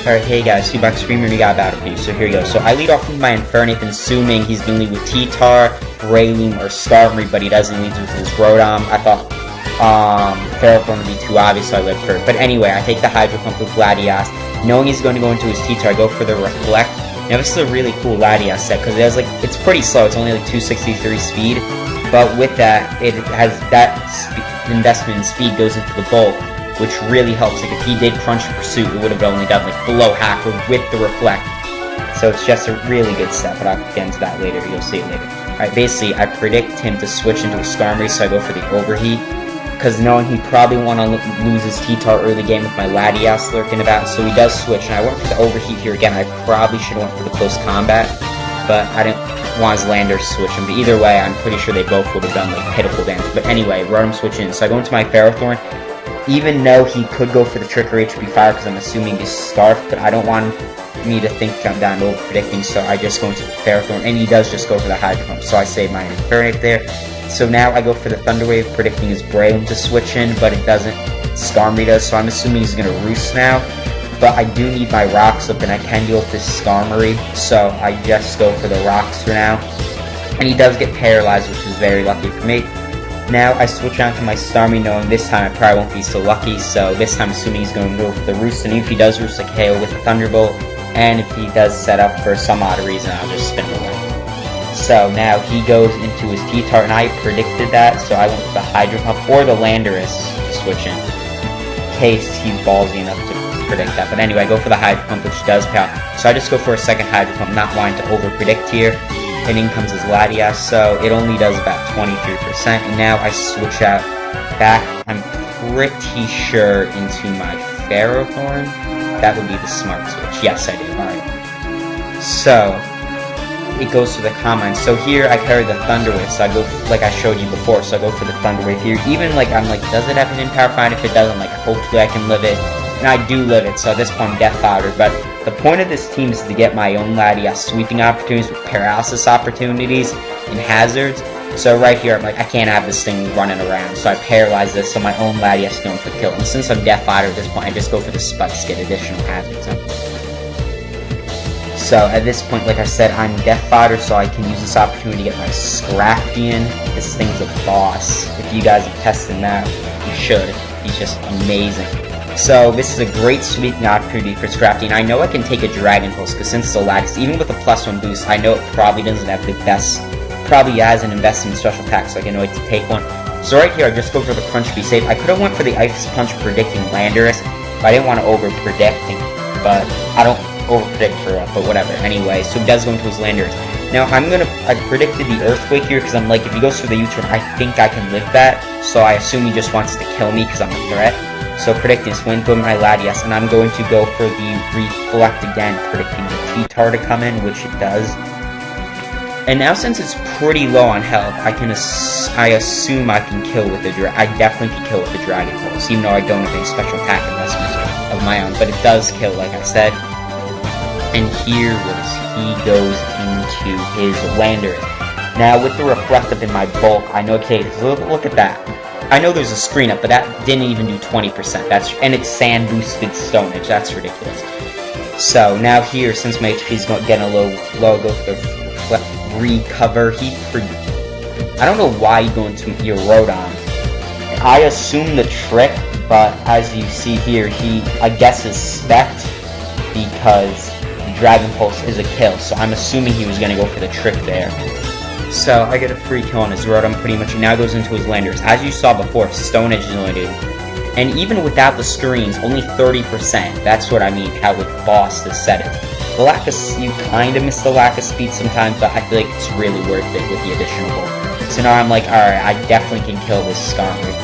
Alright, hey guys, SubakSupreme, we got battle for you. So here we go. So I lead off with my Infernape, assuming he's going to lead with T-Tar, Breloom, or Skarmory, but he doesn't lead with his Rotom. I thought Ferrothorn would be too obvious, so I led for it. But anyway, I take the Hydro Pump with Latias. Knowing he's going to go into his T-Tar, I go for the Reflect. Now this is a really cool Latias set, because it has it's pretty slow, it's only like 263 speed. But with that, it has that investment in speed goes into the bulk, which really helps. Like if he did Crunch Pursuit, it would have only done like below half with the Reflect. So it's just a really good set, but I'll get into that later. You'll see it later. Alright, basically, I predict him to switch into a Skarmory, so I go for the Overheat. Because knowing he probably want to lose his T-Tar early game with my Latias lurking about, so he does switch. And I went for the Overheat here again. I probably should have went for the Close Combat, but I didn't want his Lander switching. But either way, I'm pretty sure they both would have done like pitiful damage. But anyway, Rotom switch in. So I go into my Ferrothorn. Even though he could go for the Trick or HP Fire, because I'm assuming he's Scarf, but I don't want me to think jump down over predicting, so I just go into the Ferrothorn, and he does just go for the Hydro Pump, so I save my Infernape there. So now I go for the Thunder Wave, predicting his Breloom to switch in, but it doesn't. Skarmory does, so I'm assuming he's going to Roost now. But I do need my Rock Slip, and I can deal with this Skarmory, so I just go for the Rocks for now. And he does get paralyzed, which is very lucky for me. Now I switch on to my Starmie, knowing this time I probably won't be so lucky, so this time assuming he's going to go for the Roost, and if he does Roost, like KO with the Thunderbolt, and if he does set up for some odd reason, I'll just spin the win. So now he goes into his T-Tar, and I predicted that, so I went with the Hydro Pump or the Landorus to switch in case he's ballsy enough to predict that. But anyway, I go for the Hydro Pump, which does pay off. So I just go for a second Hydro Pump, not wanting to over-predict here. And in comes his Latias, so it only does about 23%. And now I switch out back, I'm pretty sure, into my Ferrothorn. That would be the smart switch. Yes, I do. Alright. So it goes to the combine. So here I carry the Thunder Wave, so I go, like I showed you before, so I go for the Thunder Wave here. Even I'm like, does it have an in-power? Fine. If it doesn't, hopefully I can live it. And I do live it, so at this point I'm Death Fodder. But the point of this team is to get my own Latias sweeping opportunities with paralysis opportunities and hazards. So right here, I'm like, I can't have this thing running around, so I paralyze this, so my own Latias going for kill. And since I'm Death Fodder at this point, I just go for the Sputs to get additional hazards. So at this point, like I said, I'm Death Fodder, so I can use this opportunity to get my Scraftian. This thing's a boss. If you guys have tested him out, you should. He's just amazing. So this is a great sweeping opportunity for Scrafty, and I know I can take a Dragon Pulse, because since it's a Latias, even with a +1 boost, I know it probably doesn't have the best, probably has an investment special attack, so I can know it to take one. So right here, I just go for the Crunch to be safe. I could have went for the Ice Punch predicting Landorus, but I didn't want to over-predicting, but I don't over-predict for but whatever. Anyway, so he does go into his Landorus. Now, I predicted the Earthquake here, because I'm like, if he goes for the U-turn, I think I can live that, so I assume he just wants to kill me, because I'm a threat. So predicting Swing, go my Latias, and I'm going to go for the Reflect again, predicting the T-Tar to come in, which it does. And now since it's pretty low on health, I assume I can kill with the I definitely can kill with the Dragon Pulse, even though I don't have any special attack investments of my own, but it does kill, like I said. And here he goes into his Landorus. Now with the Reflect up in my bulk, I know, okay, look at that. I know there's a screen up, but that didn't even do 20%. And it's sand boosted Stone Edge. That's ridiculous. So now here, since my HP is getting a little low, go for the Reflect Recover. I don't know why you go into your Rotom. I assume the Trick, but as you see here, I guess is Spect because the Dragon Pulse is a kill. So I'm assuming he was going to go for the Trick there. So I get a free kill on his Rotom pretty much, and now goes into his Landorus. As you saw before, Stone Edge is only do. And even without the screens, only 30%. That's what I mean, how with Boss to set it. The lack of, you kind of miss the lack of speed sometimes, but I feel like it's really worth it with the additional bulk. So now I'm like, alright, I definitely can kill this Skarmory.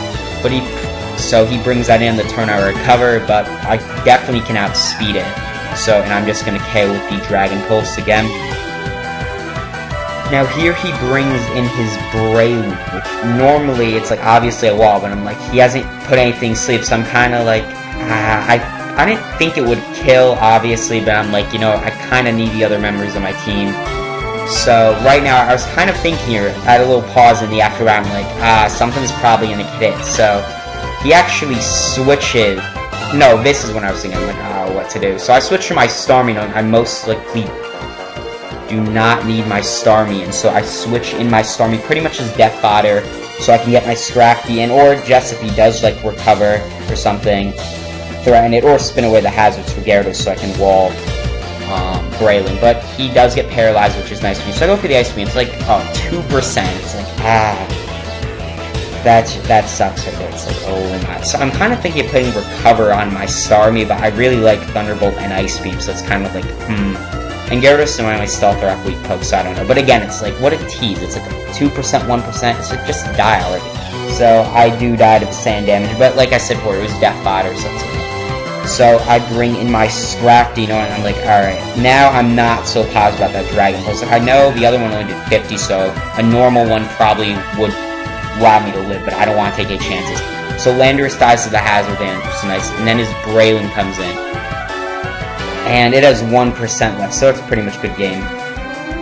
But he brings that in the turn I recover, but I definitely can outspeed it. So, and I'm just going to KO with the Dragon Pulse again. Now here he brings in his Breloom, which normally it's obviously a wall, but I'm like, he hasn't put anything sleep, so I'm kind of like, I didn't think it would kill, obviously, but I'm like, I kind of need the other members of my team. So right now, I was kind of thinking here, I had a little pause in the after round, I'm like, something's probably going to hit. So he actually switches No, this is when I was thinking, like, oh, what to do. So I switched to my Starmie, knowing I most likely do not need my Starmie, and so I switch in my Starmie pretty much as death fodder, so I can get my Scrafty in, or just if he does, like, recover or something, threaten it, or spin away the hazards for Gyarados so I can wall Braylon. But he does get paralyzed, which is nice for me. So I go for the Ice Beam. It's like, oh, 2%. It's like, that sucks right there. It's like, oh my. So I'm kind of thinking of putting Recover on my Starmie, but I really like Thunderbolt and Ice Beam, so it's kind of like, And Gyarados and my Stealth Rock weak poke, so I don't know. But again, it's like, what a tease. It's like 2%, 1%. It's like, just die already. So I do die to the sand damage, but like I said before, it was death fodder, so it's okay. So I bring in my Scrafty, and I'm like, alright, now I'm not so positive about that Dragon Pulse. Like, I know the other one only did 50, so a normal one probably would allow me to live, but I don't want to take any chances. So Landorus dies to the hazard damage, which is nice, and then his Braylon comes in. And it has 1% left, so it's a pretty much good game.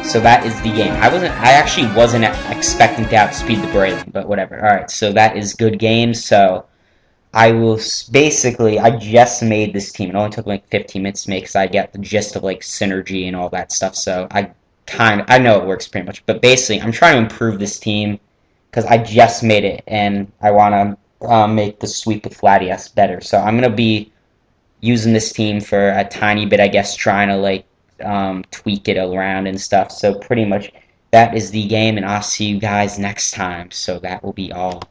So that is the game. I actually wasn't expecting to outspeed the Braylon, but whatever. Alright, so that is good game, so I will basically, I just made this team. It only took like 15 minutes to make because I get the gist of like synergy and all that stuff. So I know it works pretty much. But basically, I'm trying to improve this team because I just made it and I want to make the sweep with Latias better. So I'm going to be using this team for a tiny bit, I guess, trying to like tweak it around and stuff. So pretty much that is the game, and I'll see you guys next time. So that will be all.